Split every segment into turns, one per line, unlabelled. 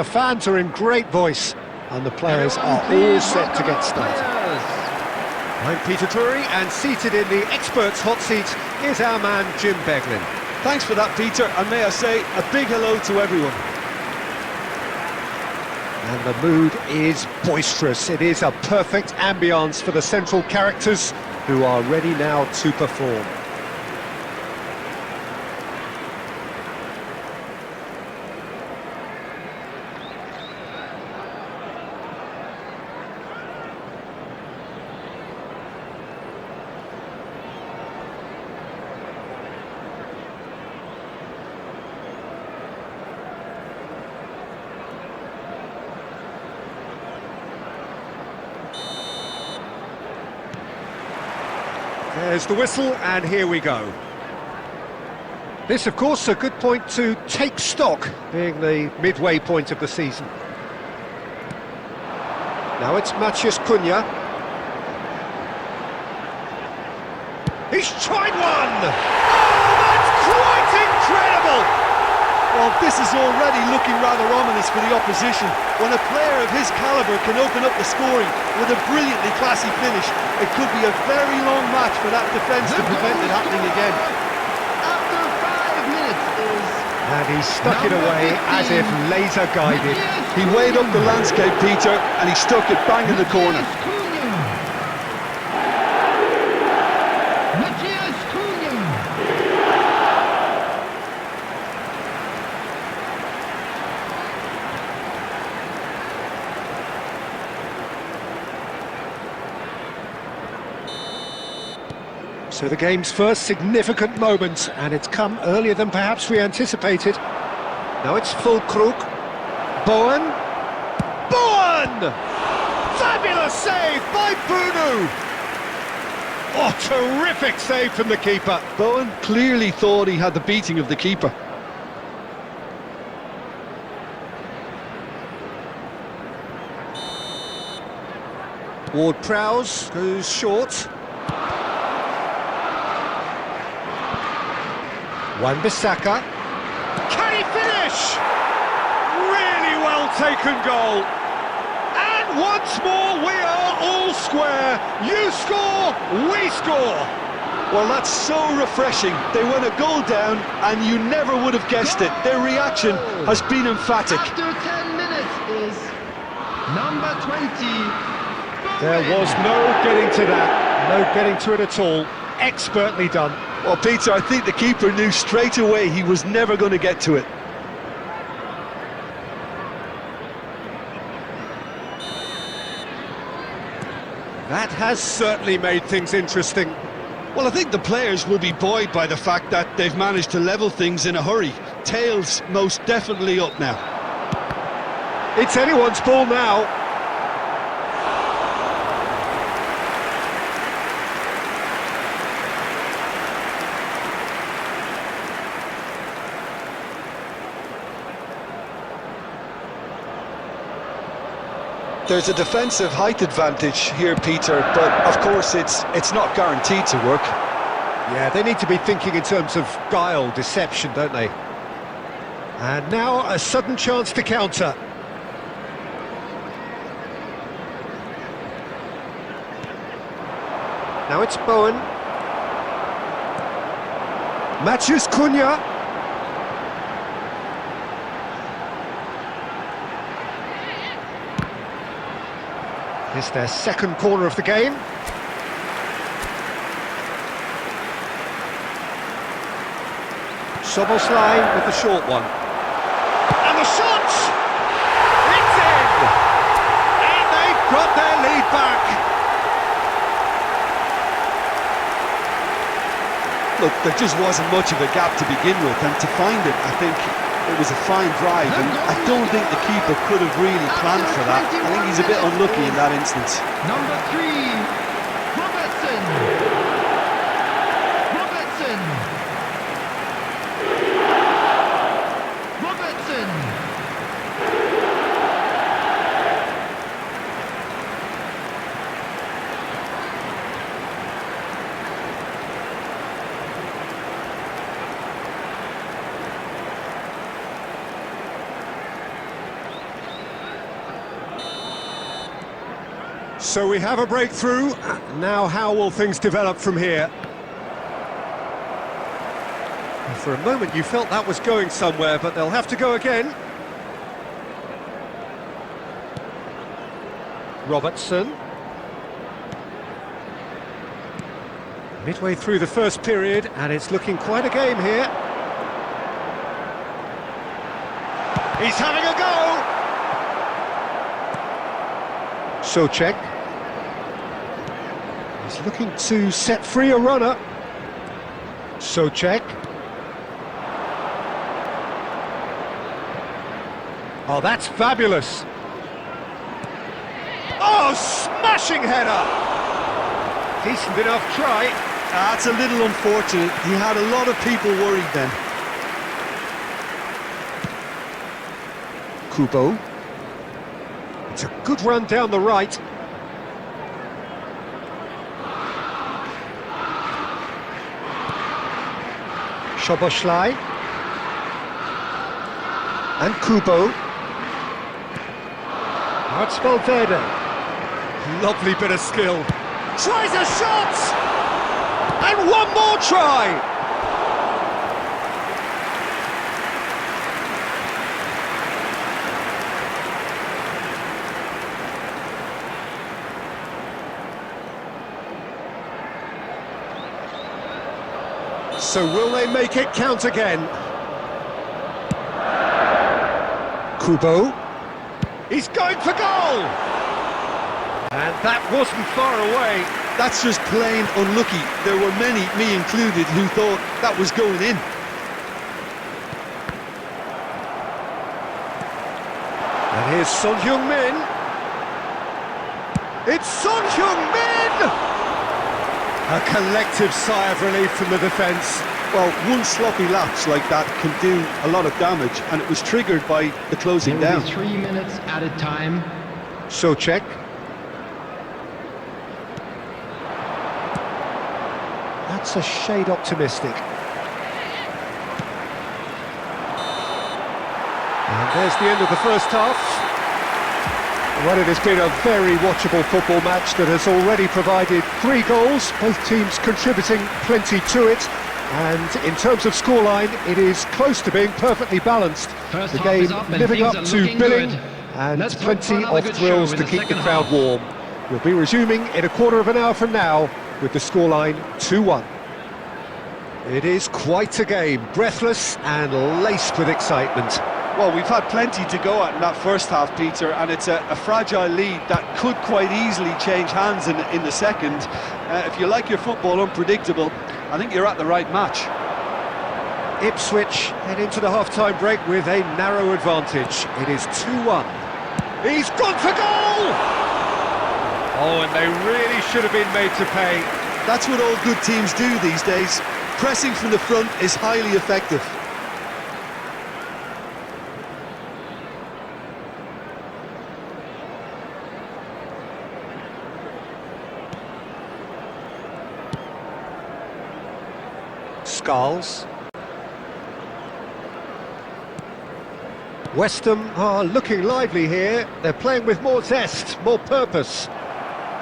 The fans are in great voice, and the players are all set to get started. I'm Peter Drury, and seated in the experts' hot seat is our man Jim Beglin.
Thanks for that, Peter, and may I say a big hello to everyone.
And the mood is boisterous. It is a perfect ambience for the central characters who are ready now to perform. There's the whistle, and here we go. This, of course, a good point to take stock, being the midway point of the season. Now it's Maciej Cunha. He's tried one! Oh, that's quite incredible!
Well, this is already looking rather ominous for the opposition. When a player of his calibre can open up the scoring with a brilliantly classy finish, it could be a very long match for that defence to prevent it happening again.
After 5 minutes is...
And he stuck it away as if laser-guided.
He weighed up the landscape, Peter, and he stuck it bang in the corner.
So the game's first significant moment, and it's come earlier than perhaps we anticipated. Now it's Fulkrug. Bowen. Bowen! Fabulous save by paruh! Oh, terrific save from the keeper.
Bowen clearly thought he had the beating of the keeper.
Ward-Prowse goes short. Wan-Bissaka. Can he finish? Really well taken goal. And once more we are all square. You score, we score.
Well, that's so refreshing. They went a goal down and you never would have guessed it. Their reaction has been emphatic.
After 10 minutes is number 20.
There was no getting to that. No getting to it at all. Expertly done.
Well, Peter, I think the keeper knew straight away he was never going to get to it.
That has certainly made things interesting.
Well, I think the players will be buoyed by the fact that they've managed to level things in a hurry. Tails most definitely up now.
It's anyone's ball now.
There's a defensive height advantage here, Peter, but of course it's not guaranteed to work.
Yeah, they need to be thinking in terms of guile, deception, don't they? And now a sudden chance to counter. Now it's Bowen. Maciej Cunha. It's their second corner of the game. Soboslai with the short one. And the shot! It's in! And they've got their lead back.
Look, there just wasn't much of a gap to begin with, and to find it, I think it was a fine drive, and I don't think the keeper could have really planned for that. I think he's a bit unlucky in that instance.
Number 3, Robertson. Robertson. Robertson.
So we have a breakthrough. Now how will things develop from here? For a moment you felt that was going somewhere, but they'll have to go again. Robertson. Midway through the first period, and it's looking quite a game here. He's having a go! Souček. He's looking to set free a runner. Souček. Oh, that's fabulous. Oh, smashing header! Decent enough try.
That's a little unfortunate. He had a lot of people worried then.
Kubo. It's a good run down the right. Szoboszlai. And Kubo. Now it's Valverde. Lovely bit of skill. Tries a shot! And one more try! So will they make it count again? Kubo. He's going for goal! And that wasn't far away.
That's just plain unlucky. There were many, me included, who thought that was going in.
And here's Son Heung-min. It's Son Heung-min! A collective sigh of relief from the defence.
Well, one sloppy lapse like that can do a lot of damage, and it was triggered by the closing
There will
down.
be 3 minutes added time.
Souček. That's a shade optimistic. And there's the end of the first half. Well, it has been a very watchable football match that has already provided 3 goals, both teams contributing plenty to it. And in terms of scoreline, it is close to being perfectly balanced.
First
The
half
game
is up and
living
things
up
are
to
looking
billing,
good.
and
Let's hope for
plenty
another
of
good
thrills
show
to
in the
keep the
second
crowd
half.
warm. We'll be resuming in a quarter of an hour from now with the scoreline 2-1. It is quite a game, breathless and laced with excitement.
Well, we've had plenty to go at in that first half, Peter, and it's a fragile lead that could quite easily change hands in the second. If you like your football unpredictable, I think you're at the right match.
Ipswich head into the half-time break with a narrow advantage. It is 2-1. He's gone for goal! Oh, and they really should have been made to pay.
That's what all good teams do these days. Pressing from the front is highly effective.
Skulls. West Ham are looking lively here. They're playing with more zest, more purpose.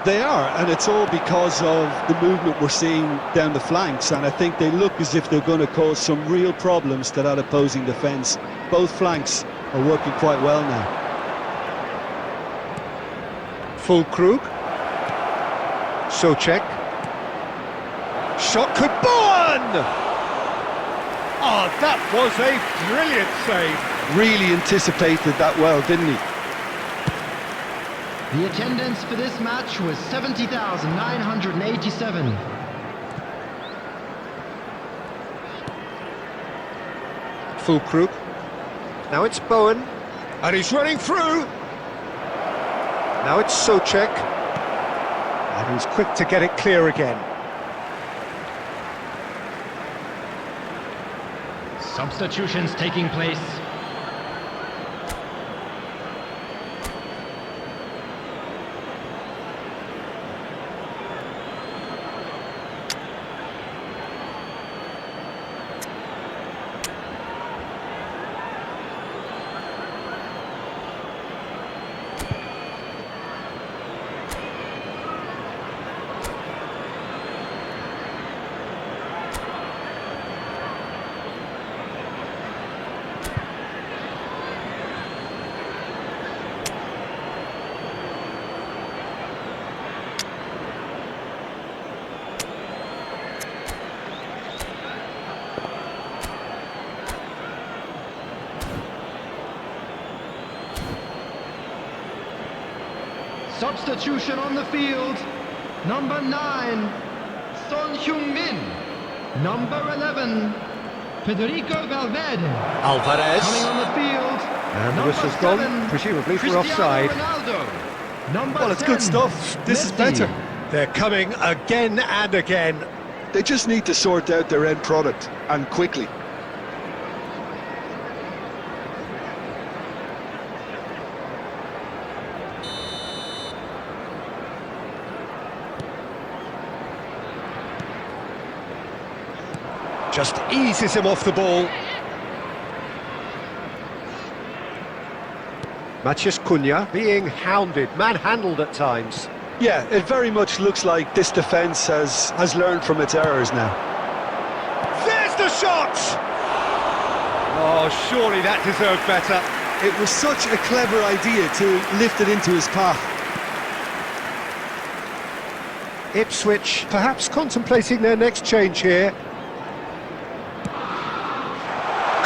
They are, and it's all because of the movement we're seeing down the flanks, and I think they look as if they're going to cause some real problems to that opposing defence. Both flanks are working quite well now.
Fulkrug. Souček. Shot could Bowen! Oh, that was a brilliant save.
Really anticipated that well, didn't he?
The attendance for this match was 70,987.
Fulkrug. Now it's Bowen. And he's running through. Now it's Souček. And he's quick to get it clear again.
Substitutions taking place. Substitution on the field. Number 9, Son Heung-min. Number 11, Federico Valverde.
Alvarez.
Coming on the field.
And the
number
whistle's gone,
7,
presumably for
Cristiano
offside.
Ronaldo. Number
Well, it's
10,
good stuff. This is
Messi.
better.
They're coming again and again.
They just need to sort out their end product, and quickly.
Just eases him off the ball. Matheus Cunha being hounded, manhandled at times.
Yeah, it very much looks like this defence has learned from its errors now.
There's the shot! Oh, surely that deserved better.
It was such a clever idea to lift it into his path.
Ipswich perhaps contemplating their next change here.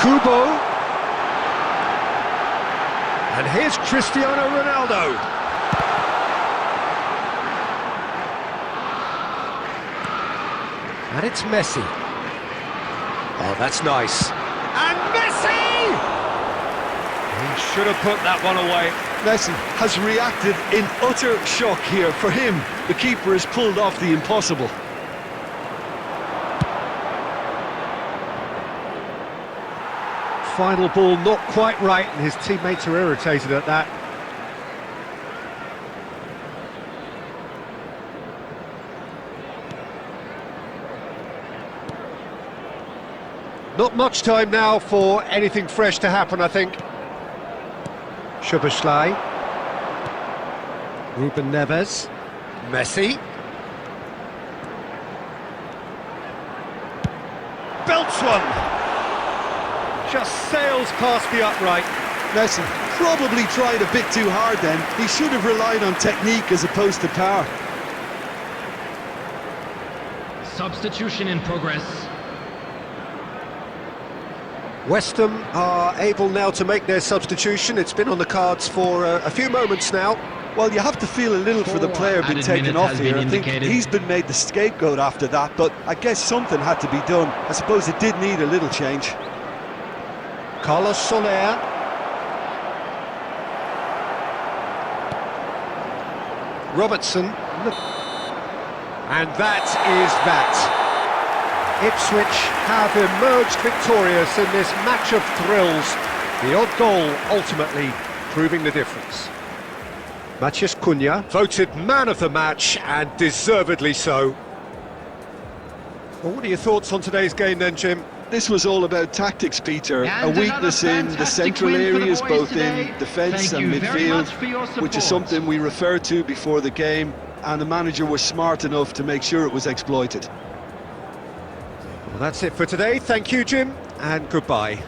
Kubo. And here's Cristiano Ronaldo. And it's Messi. Oh, that's nice. And Messi! He should have put that one away.
Messi has reacted in utter shock here. For him, the keeper has pulled off the impossible.
Final ball not quite right, and his teammates are irritated at that. Not much time now for anything fresh to happen, I think. Szoboszlai. Ruben Neves. Messi. Belts one. Just sails past the upright.
Messi probably tried a bit too hard then. He should have relied on technique as opposed to power.
Substitution in progress.
West Ham are able now to make their substitution. It's been on the cards for a few moments now.
Well, you have to feel a little for the player being
added
taken
minutes
off
has
here.
been
I think
indicated.
he's been made the scapegoat after that, but I guess something had to be done. I suppose it did need a little change.
Carlos Soler. Robertson. And that is that. Ipswich have emerged victorious in this match of thrills. The odd goal ultimately proving the difference. Matheus Cunha voted man of the match, and deservedly so. Well, what are your thoughts on today's game then, Jim?
This was all about tactics, Peter.
And
A weakness
another
in the
fantastic
central
win for the
areas,
boys
both
today.
in defence
Thank
and
you very much for your
midfield, which is
support.
something we referred to before the game, and the manager was smart enough to make sure it was exploited.
Well, that's it for today. Thank you, Jim, and goodbye.